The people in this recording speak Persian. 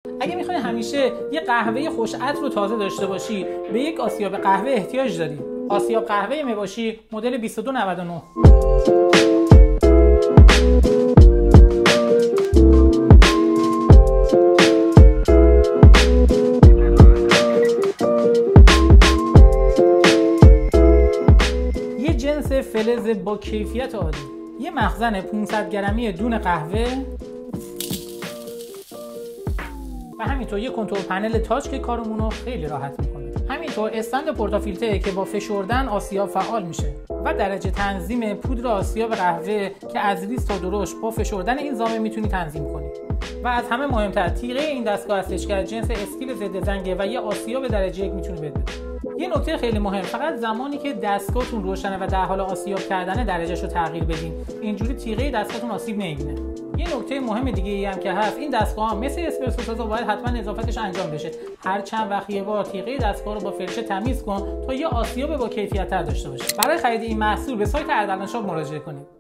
اگه میخوای همیشه یه قهوه خوش عطر و تازه داشته باشی، به یک آسیاب قهوه احتیاج داری. آسیاب قهوه میباشی مدل 2299. یه جنس فلز با کیفیت عالی، یه مخزن 500 گرمی دون قهوه و همینطور یه کنترل پنل تاچ که کارمون رو خیلی راحت میکنه. همینطور استند پورتافیلتره که با فشردن آسیاب فعال میشه و درجه تنظیم پودر آسیاب قهوه که از ریز تا درشت با فشردن این زامه میتونی تنظیم کنی. و از همه مهمتر تیغه این دستگاه هستش که از جنس استیل ضد زنگه و یه آسیاب درجه 1 میتونه بده. یه نکته خیلی مهم، فقط زمانی که دستگاهتون روشنه و در حال آسیاب کردن درجهشو تغییر بدین، اینجوری تیغه دستگاهتون آسیب نمیبینه. یه نکته مهم دیگه ای هم که هست، این دستگاه هم مثل اسپرسو سازا باید حتما اضافتش انجام بشه. هر چند وقت یه بار تیغه دستگاه رو با فرشه تمیز کن تا یه آسیاب با کیفیت تر داشته باشه. برای خرید این محصول به سایت اردلان شاپ مراجعه کنید.